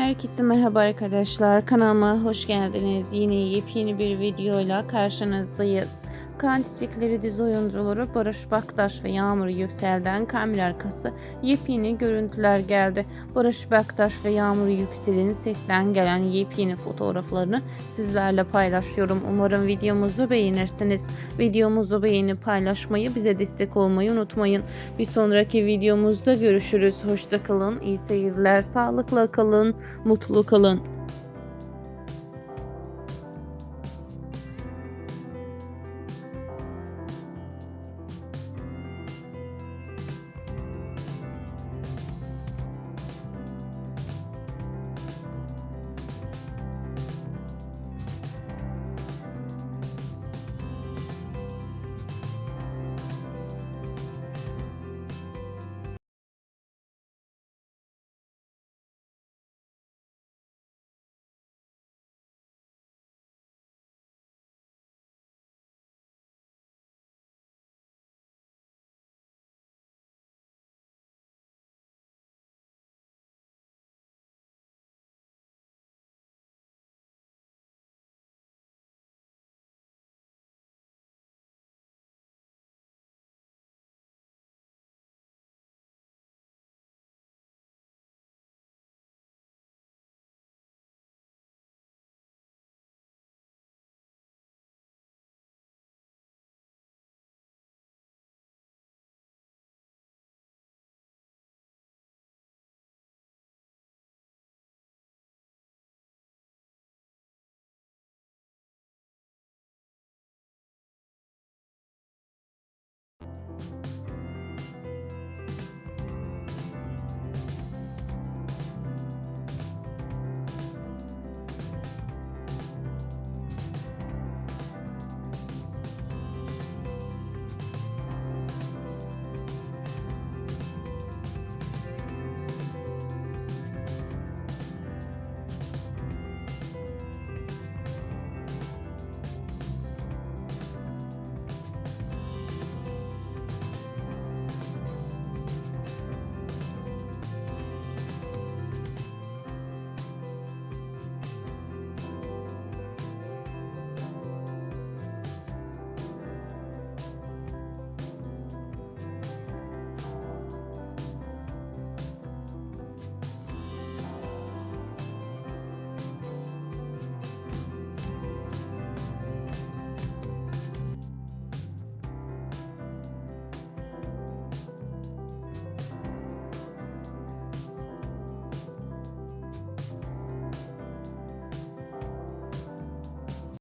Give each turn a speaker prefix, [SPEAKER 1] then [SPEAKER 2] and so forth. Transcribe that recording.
[SPEAKER 1] Herkese merhaba arkadaşlar. Kanalıma hoş geldiniz. Yine yepyeni bir videoyla karşınızdayız. Kan Çiçekleri dizi oyuncuları Barış Baktaş ve Yağmur Yüksel'den kamera arkası yepyeni görüntüler geldi. Barış Baktaş ve Yağmur Yüksel'in setten gelen yepyeni fotoğraflarını sizlerle paylaşıyorum. Umarım videomuzu beğenirsiniz. Videomuzu beğenip paylaşmayı, bize destek olmayı unutmayın. Bir sonraki videomuzda görüşürüz. Hoşça kalın. İyi seyirler. Sağlıkla kalın. Mutlu kalın.